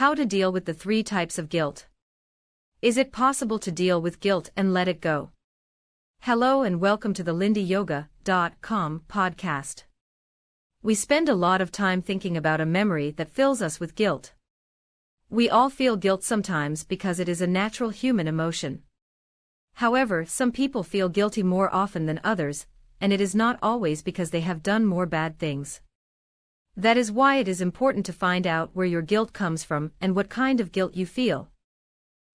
How to deal with the 3 types of guilt. Is it possible to deal with guilt and let it go? Hello and welcome to the lindyyoga.com podcast. We spend a lot of time thinking about a memory that fills us with guilt. We all feel guilt sometimes because it is a natural human emotion. However, some people feel guilty more often than others, and it is not always because they have done more bad things. That is why it is important to find out where your guilt comes from and what kind of guilt you feel.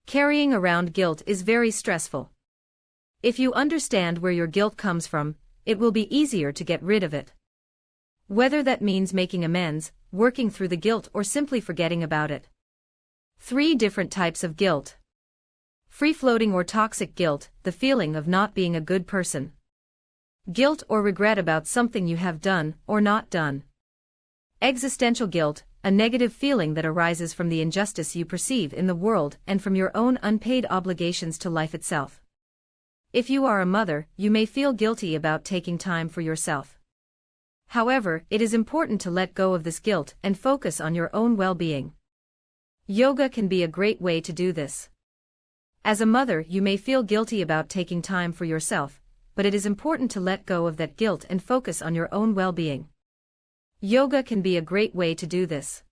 Carrying around guilt is very stressful. If you understand where your guilt comes from, it will be easier to get rid of it. Whether that means making amends, working through the guilt, or simply forgetting about it. 3 different types of guilt. Free-floating or toxic guilt, the feeling of not being a good person. Guilt or regret about something you have done or not done. Existential guilt, a negative feeling that arises from the injustice you perceive in the world and from your own unpaid obligations to life itself. If you are a mother, you may feel guilty about taking time for yourself. However, it is important to let go of this guilt and focus on your own well-being. Yoga can be a great way to do this. As a mother, you may feel guilty about taking time for yourself, but it is important to let go of that guilt and focus on your own well-being. Yoga can be a great way to do this.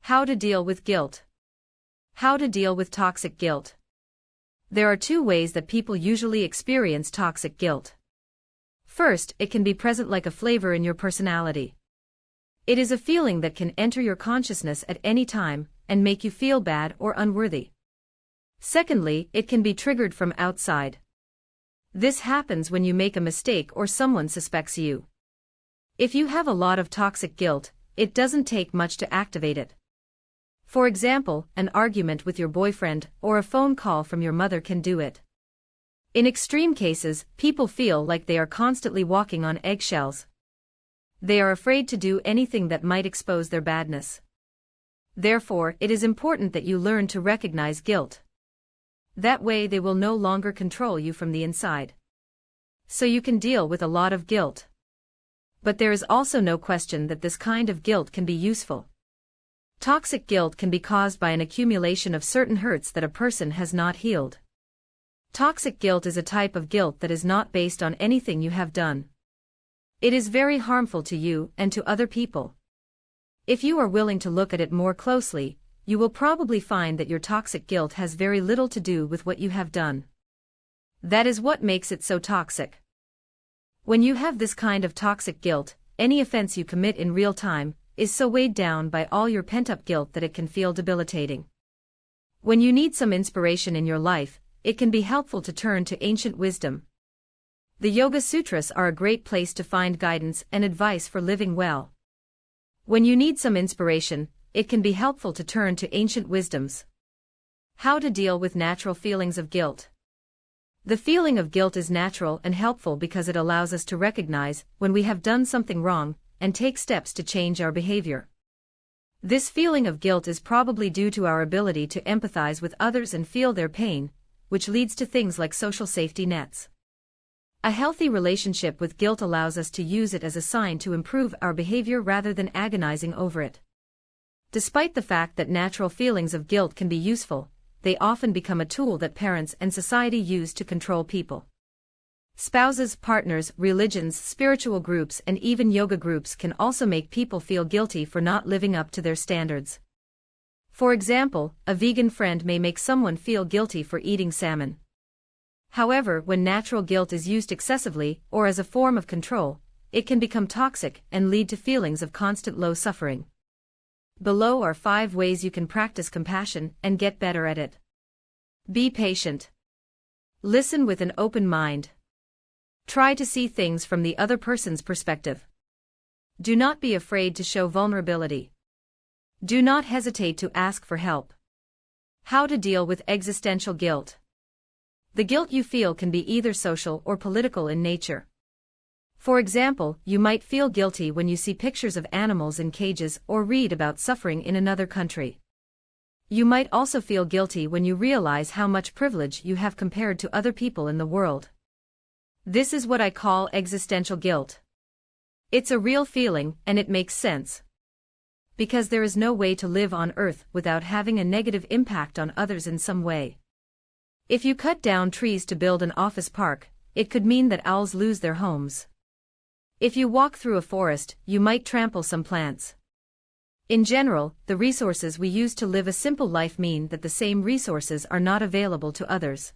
How to deal with guilt. How to deal with toxic guilt. There are 2 ways that people usually experience toxic guilt. First, it can be present like a flavor in your personality. It is a feeling that can enter your consciousness at any time and make you feel bad or unworthy. Secondly, it can be triggered from outside. This happens when you make a mistake or someone suspects you. If you have a lot of toxic guilt, it doesn't take much to activate it. For example, an argument with your boyfriend or a phone call from your mother can do it. In extreme cases, people feel like they are constantly walking on eggshells. They are afraid to do anything that might expose their badness. Therefore, it is important that you learn to recognize guilt. That way they will no longer control you from the inside. So you can deal with a lot of guilt. But there is also no question that this kind of guilt can be useful. Toxic guilt can be caused by an accumulation of certain hurts that a person has not healed. Toxic guilt is a type of guilt that is not based on anything you have done. It is very harmful to you and to other people. If you are willing to look at it more closely, you will probably find that your toxic guilt has very little to do with what you have done. That is what makes it so toxic. When you have this kind of toxic guilt, any offense you commit in real time is so weighed down by all your pent-up guilt that it can feel debilitating. When you need some inspiration in your life, it can be helpful to turn to ancient wisdom. The Yoga Sutras are a great place to find guidance and advice for living well. When you need some inspiration, it can be helpful to turn to ancient wisdoms. How to deal with natural feelings of guilt. The feeling of guilt is natural and helpful because it allows us to recognize when we have done something wrong and take steps to change our behavior. This feeling of guilt is probably due to our ability to empathize with others and feel their pain, which leads to things like social safety nets. A healthy relationship with guilt allows us to use it as a sign to improve our behavior rather than agonizing over it. Despite the fact that natural feelings of guilt can be useful, they often become a tool that parents and society use to control people. Spouses, partners, religions, spiritual groups, and even yoga groups can also make people feel guilty for not living up to their standards. For example, a vegan friend may make someone feel guilty for eating salmon. However, when natural guilt is used excessively or as a form of control, it can become toxic and lead to feelings of constant low suffering. Below are 5 ways you can practice compassion and get better at it. Be patient. Listen with an open mind. Try to see things from the other person's perspective. Do not be afraid to show vulnerability. Do not hesitate to ask for help. How to deal with existential guilt. The guilt you feel can be either social or political in nature. For example, you might feel guilty when you see pictures of animals in cages or read about suffering in another country. You might also feel guilty when you realize how much privilege you have compared to other people in the world. This is what I call existential guilt. It's a real feeling, and it makes sense. because there is no way to live on Earth without having a negative impact on others in some way. If you cut down trees to build an office park, it could mean that owls lose their homes. If you walk through a forest, you might trample some plants. In general, the resources we use to live a simple life mean that the same resources are not available to others.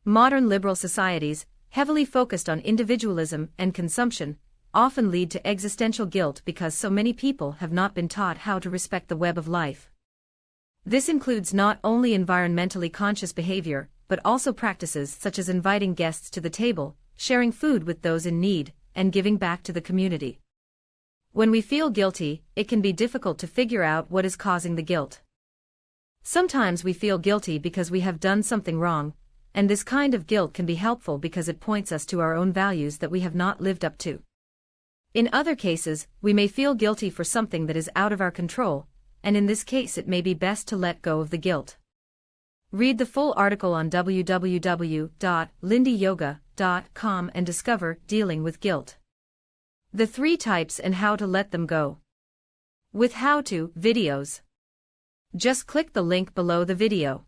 Modern liberal societies, heavily focused on individualism and consumption, often lead to existential guilt because so many people have not been taught how to respect the web of life. This includes not only environmentally conscious behavior, but also practices such as inviting guests to the table, sharing food with those in need, and giving back to the community. When we feel guilty, it can be difficult to figure out what is causing the guilt. Sometimes we feel guilty because we have done something wrong, and this kind of guilt can be helpful because it points us to our own values that we have not lived up to. In other cases, we may feel guilty for something that is out of our control, and in this case it may be best to let go of the guilt. Read the full article on www.lindyyoga.com and discover Dealing with Guilt. The 3 types and how to let them go. With how-to videos. Just click the link below the video.